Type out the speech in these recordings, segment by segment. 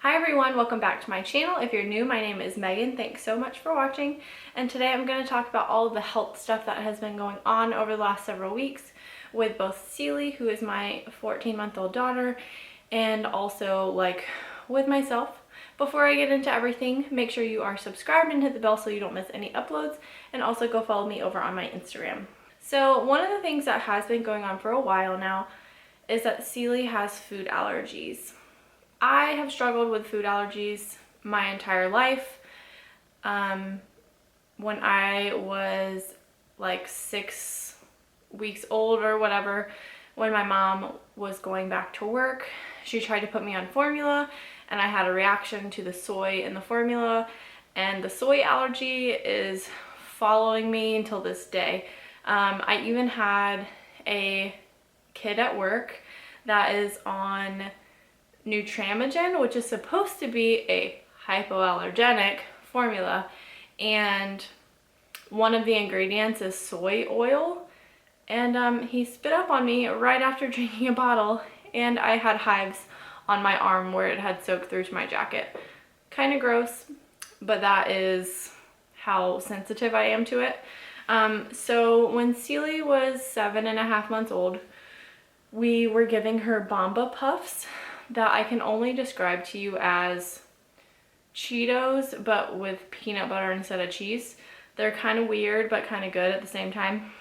Hi everyone, welcome back to my channel. If you're new, my name is Megan. Thanks so much for watching. And today I'm going to talk about all of the health stuff that has been going on over the last several weeks with both Seely, who is my 14-month-old daughter, and also with myself. Before I get into everything, make sure you are subscribed and hit the bell so you don't miss any uploads, and also go follow me over on my Instagram. So one of the things that has been going on for a while now is that Seely has food allergies. I have struggled with food allergies my entire life. When I was like 6 weeks old or whatever, when my mom was going back to work, she tried to put me on formula and I had a reaction to the soy in the formula, and the soy allergy is following me until this day. I even had a kid at work that is on Nutramigen, which is supposed to be a hypoallergenic formula, and one of the ingredients is soy oil, and he spit up on me right after drinking a bottle, and I had hives on my arm where it had soaked through to my jacket. Kind of gross, but that is how sensitive I am to it. So when Seely was 7.5 months old, we were giving her Bomba Puffs that I can only describe to you as Cheetos, but with peanut butter instead of cheese. They're kind of weird, but kind of good at the same time.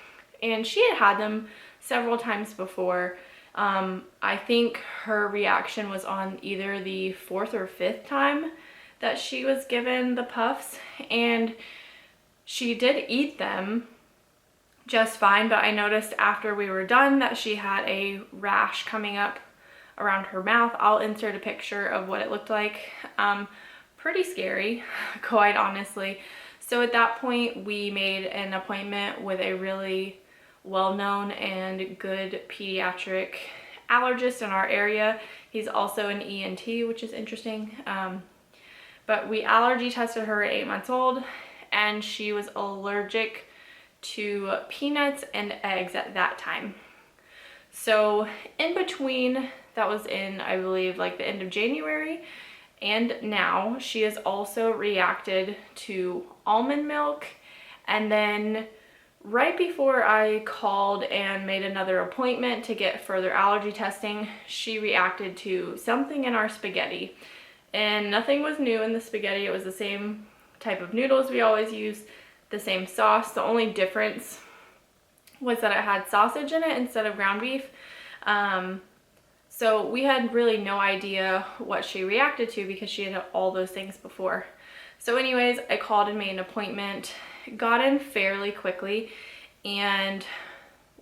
And she had had them several times before. I think her reaction was on either the 4th or 5th time that she was given the puffs, and she did eat them just fine, but I noticed after we were done that she had a rash coming up around her mouth. I'll insert a picture of what it looked like. Pretty scary, quite honestly. So at that point, we made an appointment with a really well-known and good pediatric allergist in our area. He's also an ENT, which is interesting. But we allergy tested her at 8 months old, and she was allergic to peanuts and eggs at that time. So in between, that was in, I believe, like the end of January, and now she has also reacted to almond milk. And then right before I called and made another appointment to get further allergy testing, she reacted to something in our spaghetti. And nothing was new in the spaghetti. It was the same type of noodles we always use, the same sauce. The only difference was that it had sausage in it instead of ground beef. So we had really no idea what she reacted to because she had all those things before. So anyways, I called and made an appointment, got in fairly quickly, and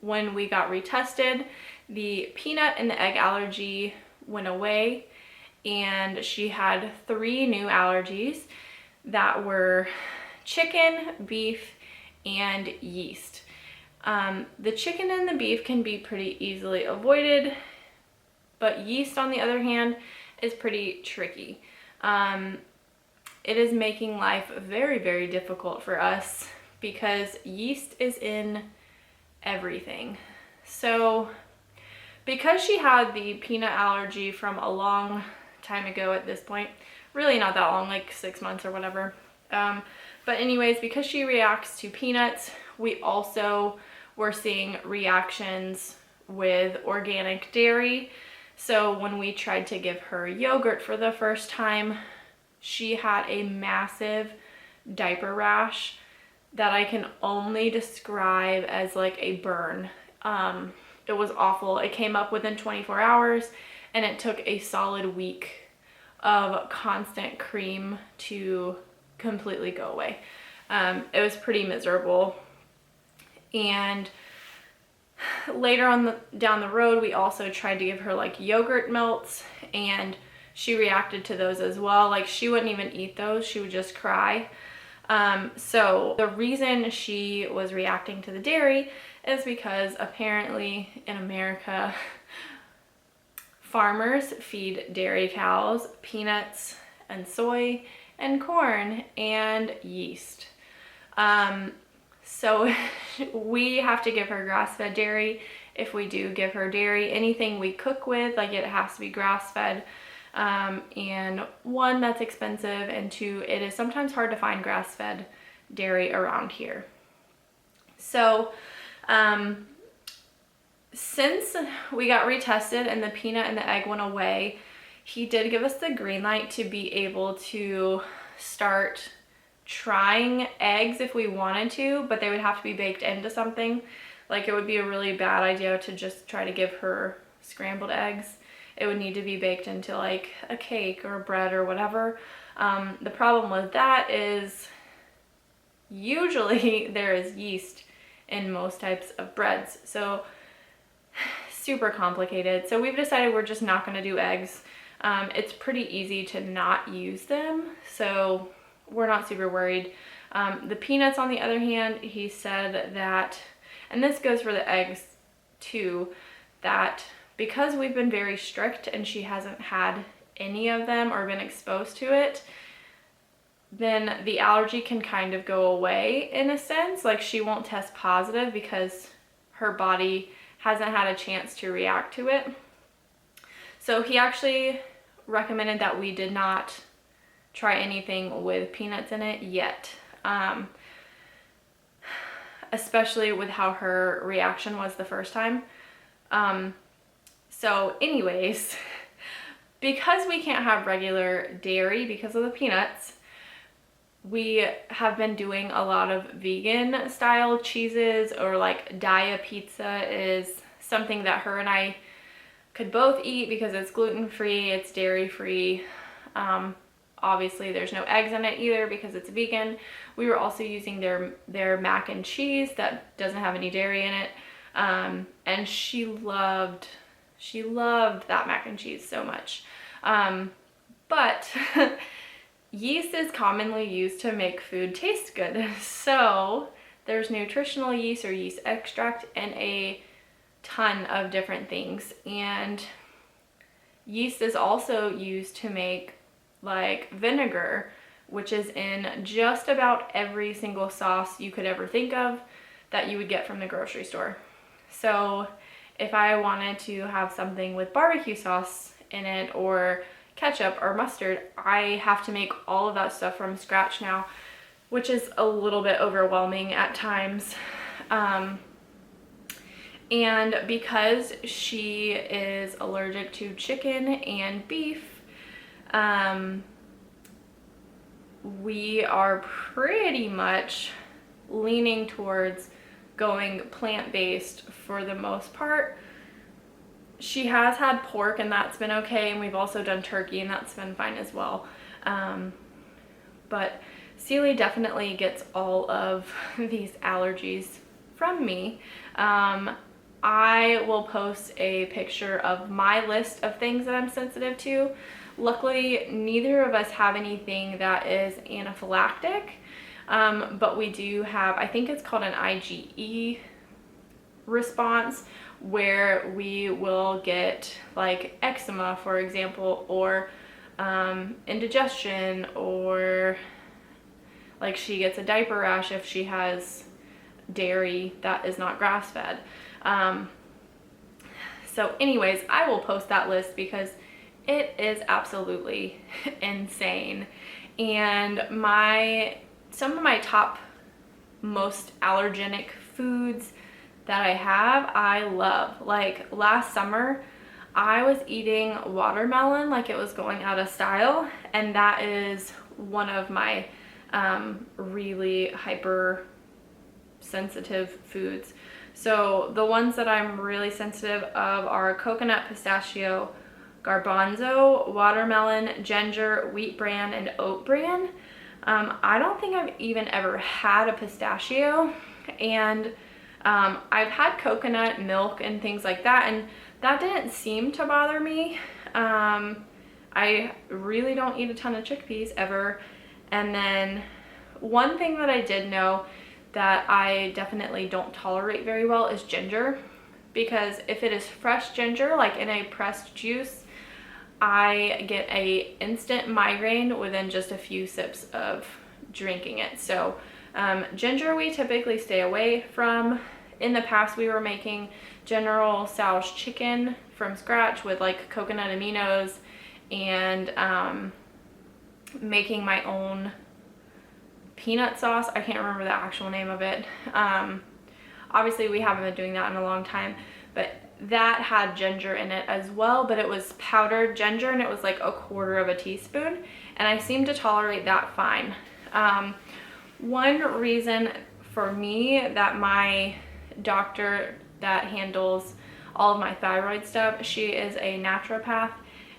when we got retested, the peanut and the egg allergy went away, and she had 3 new allergies that were chicken, beef, and yeast. The chicken and the beef can be pretty easily avoided, but yeast, on the other hand, is pretty tricky. It is making life very, very difficult for us because yeast is in everything. So because she had the peanut allergy from a long time ago at this point, really not that long, like 6 months or whatever. But anyways, because she reacts to peanuts, we also were seeing reactions with organic dairy. So when we tried to give her yogurt for the first time, she had a massive diaper rash that I can only describe as like a burn. It was awful. It came up within 24 hours, and it took a solid week of constant cream to completely go away. It was pretty miserable. And later on down the road, we also tried to give her like yogurt melts, and she reacted to those as well. Like, she wouldn't even eat those, she would just cry. So the reason she was reacting to the dairy is because apparently in America, farmers feed dairy cows peanuts and soy and corn and yeast. So we have to give her grass-fed dairy. If we do give her dairy, anything we cook with, like, it has to be grass-fed. and one, that's expensive, and two, it is sometimes hard to find grass-fed dairy around here. So since we got retested and the peanut and the egg went away, he did give us the green light to be able to start trying eggs if we wanted to, but they would have to be baked into something. Like, it would be a really bad idea to just try to give her scrambled eggs. It would need to be baked into like a cake or bread or whatever. The problem with that is usually there is yeast in most types of breads. So super complicated. So we've decided we're just not going to do eggs. It's pretty easy to not use them, so we're not super worried. The peanuts, on the other hand, he said that, and this goes for the eggs too, that because we've been very strict and she hasn't had any of them or been exposed to it, then the allergy can kind of go away in a sense. Like, she won't test positive because her body hasn't had a chance to react to it. So he actually recommended that we did not try anything with peanuts in it yet, especially with how her reaction was the first time. So anyways, because we can't have regular dairy because of the peanuts, we have been doing a lot of vegan style cheeses, or like Daya pizza is something that her and I could both eat because it's gluten-free, it's dairy-free. Obviously there's no eggs in it either because it's vegan. We were also using their mac and cheese that doesn't have any dairy in it. And she loved that mac and cheese so much. But yeast is commonly used to make food taste good. So there's nutritional yeast or yeast extract in a ton of different things. And yeast is also used to make like vinegar, which is in just about every single sauce you could ever think of that you would get from the grocery store. So if I wanted to have something with barbecue sauce in it, or ketchup or mustard, I have to make all of that stuff from scratch now, which is a little bit overwhelming at times. And because she is allergic to chicken and beef, we are pretty much leaning towards going plant-based for the most part. She has had pork and that's been okay, and we've also done turkey and that's been fine as well. But Celie definitely gets all of these allergies from me. I will post a picture of my list of things that I'm sensitive to. Luckily, neither of us have anything that is anaphylactic, but we do have, I think it's called an IgE response, where we will get like eczema, for example, or indigestion, or like she gets a diaper rash if she has dairy that is not grass-fed. So anyways, I will post that list because it is absolutely insane. And some of my top most allergenic foods that I love. Like last summer, I was eating watermelon like it was going out of style, and that is one of my really hyper sensitive foods. So the ones that I'm really sensitive of are coconut, pistachio, garbanzo, watermelon, ginger, wheat bran, and oat bran. I don't think I've even ever had a pistachio, and I've had coconut milk and things like that, and that didn't seem to bother me. I really don't eat a ton of chickpeas ever. And then one thing that I did know that I definitely don't tolerate very well is ginger, because if it is fresh ginger, like in a pressed juice, I get a instant migraine within just a few sips of drinking it. So ginger we typically stay away from. In the past, we were making General Tso's chicken from scratch with like coconut aminos and making my own peanut sauce. I can't remember the actual name of it. Obviously we haven't been doing that in a long time, but that had ginger in it as well, but it was powdered ginger and it was like 1/4 teaspoon, and I seem to tolerate that fine. One reason for me that my doctor that handles all of my thyroid stuff, she is a naturopath,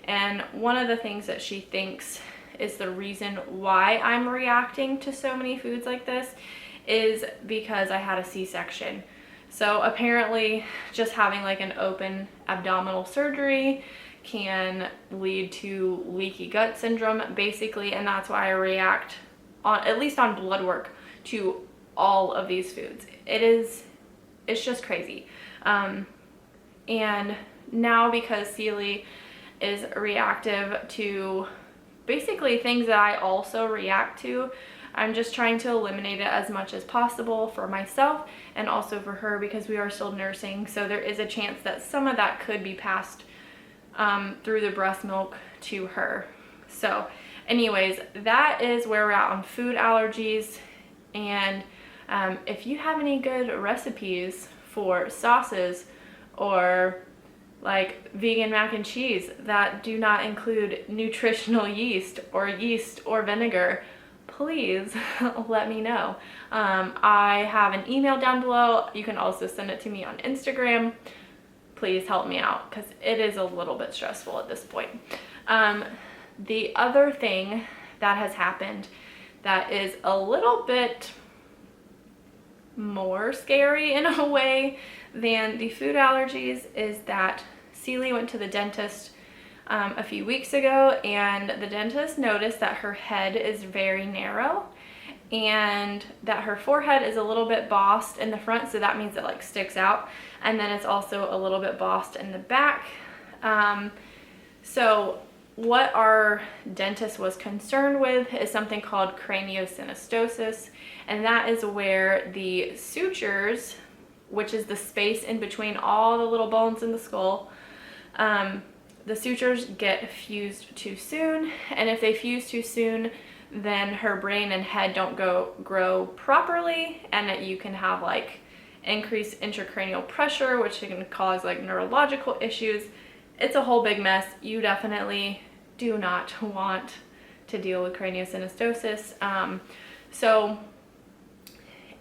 and one of the things that she thinks is the reason why I'm reacting to so many foods like this is because I had a C-section. So apparently just having like an open abdominal surgery can lead to leaky gut syndrome basically, and that's why I react on, at least on blood work, to all of these foods. It's just crazy. And now because Sealy is reactive to basically things that I also react to, I'm just trying to eliminate it as much as possible for myself and also for her, because we are still nursing, so there is a chance that some of that could be passed through the breast milk to her. So anyways, that is where we're at on food allergies. And if you have any good recipes for sauces or like vegan mac and cheese that do not include nutritional yeast or vinegar, please let me know. I have an email down below. You can also send it to me on Instagram. Please help me out because it is a little bit stressful at this point. The other thing that has happened that is a little bit more scary in a way than the food allergies is that Sealy went to the dentist a few weeks ago, and the dentist noticed that her head is very narrow and that her forehead is a little bit bossed in the front, so that means it like sticks out, and then it's also a little bit bossed in the back. So what our dentist was concerned with is something called craniosynostosis, and that is where the sutures, which is the space in between all the little bones in the skull, the sutures get fused too soon, and if they fuse too soon, then her brain and head don't grow properly, and that you can have like increased intracranial pressure, which can cause like neurological issues. It's a whole big mess. You definitely do not want to deal with craniosynostosis. So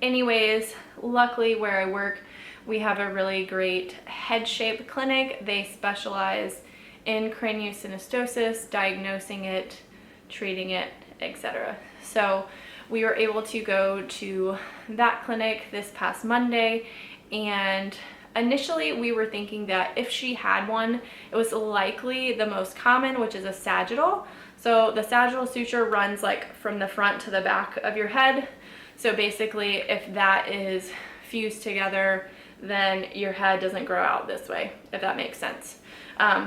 anyways, luckily where I work, we have a really great head shape clinic. They specialize in craniosynostosis, diagnosing it, treating it, etc. So we were able to go to that clinic this past Monday, and initially we were thinking that if she had one, it was likely the most common, which is a sagittal. So the sagittal suture runs like from the front to the back of your head. So basically if that is fused together, then your head doesn't grow out this way, if that makes sense.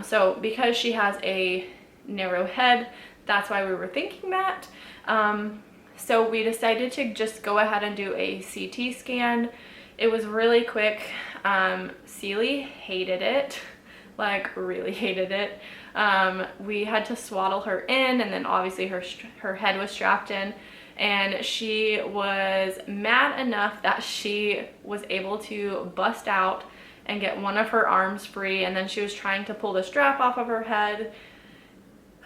So because she has a narrow head, that's why we were thinking that. So we decided to just go ahead and do a CT scan. It was really quick. Sealy hated it, like really hated it. We had to swaddle her in, and then obviously her head was strapped in, and she was mad enough that she was able to bust out and get one of her arms free, and then she was trying to pull the strap off of her head.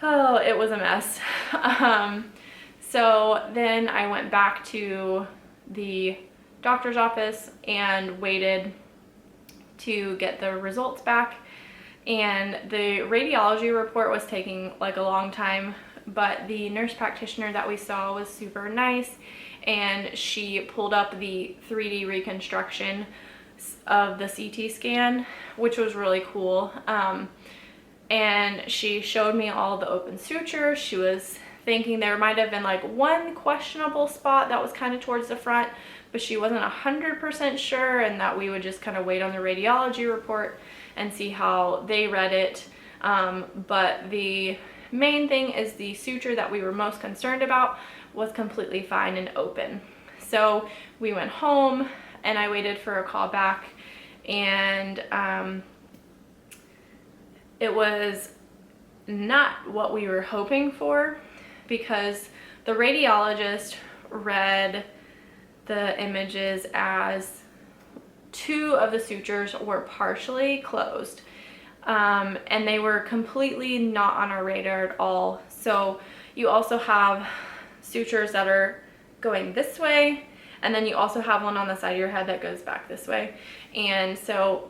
Oh, it was a mess. So then I went back to the doctor's office and waited to get the results back, and the radiology report was taking like a long time, but the nurse practitioner that we saw was super nice, and she pulled up the 3D reconstruction of the CT scan, which was really cool. And she showed me all the open sutures. She was thinking there might have been like one questionable spot that was kind of towards the front, but she wasn't 100% sure, and that we would just kind of wait on the radiology report and see how they read it. But the main thing is the suture that we were most concerned about was completely fine and open. So we went home and I waited for a call back, and it was not what we were hoping for, because the radiologist read the images as 2 of the sutures were partially closed, and they were completely not on our radar at all. So you also have sutures that are going this way, and then you also have one on the side of your head that goes back this way. And so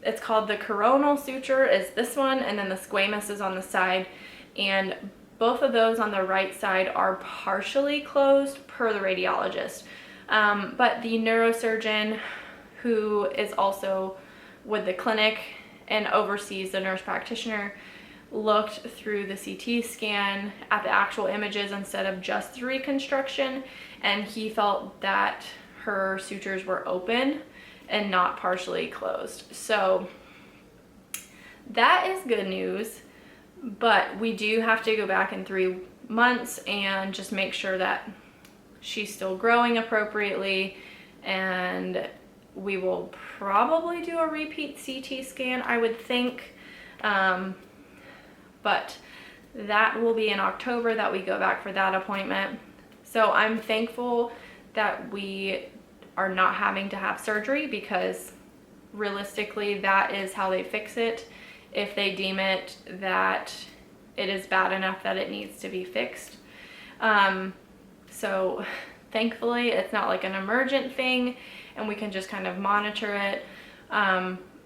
it's called the coronal suture is this one, and then the squamous is on the side, and both of those on the right side are partially closed per the radiologist. But the neurosurgeon, who is also with the clinic and oversees the nurse practitioner, looked through the CT scan at the actual images instead of just the reconstruction, and he felt that her sutures were open and not partially closed. So that is good news, but we do have to go back in 3 months and just make sure that she's still growing appropriately, and we will probably do a repeat CT scan, I would think. But that will be in October that we go back for that appointment. So I'm thankful that we are not having to have surgery, because realistically that is how they fix it if they deem it that it is bad enough that it needs to be fixed. So thankfully it's not like an emergent thing, and we can just kind of monitor it.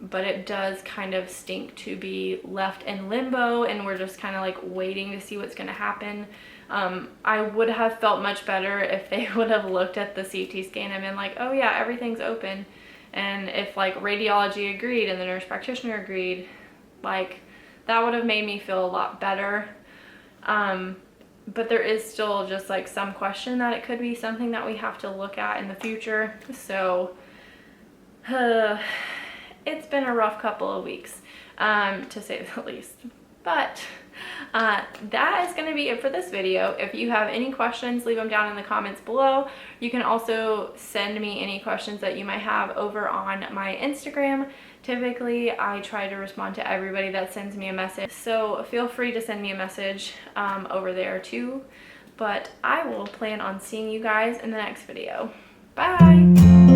But it does kind of stink to be left in limbo, and we're just kind of like waiting to see what's going to happen. I would have felt much better if they would have looked at the CT scan and been like, oh yeah, everything's open. And if like radiology agreed and the nurse practitioner agreed, like that would have made me feel a lot better. But there is still just like some question that it could be something that we have to look at in the future. So it's been a rough couple of weeks, to say the least. But that is going to be it for this video. If you have any questions, leave them down in the comments below. You can also send me any questions that you might have over on my Instagram. Typically, I try to respond to everybody that sends me a message, so feel free to send me a message over there too. But I will plan on seeing you guys in the next video. Bye!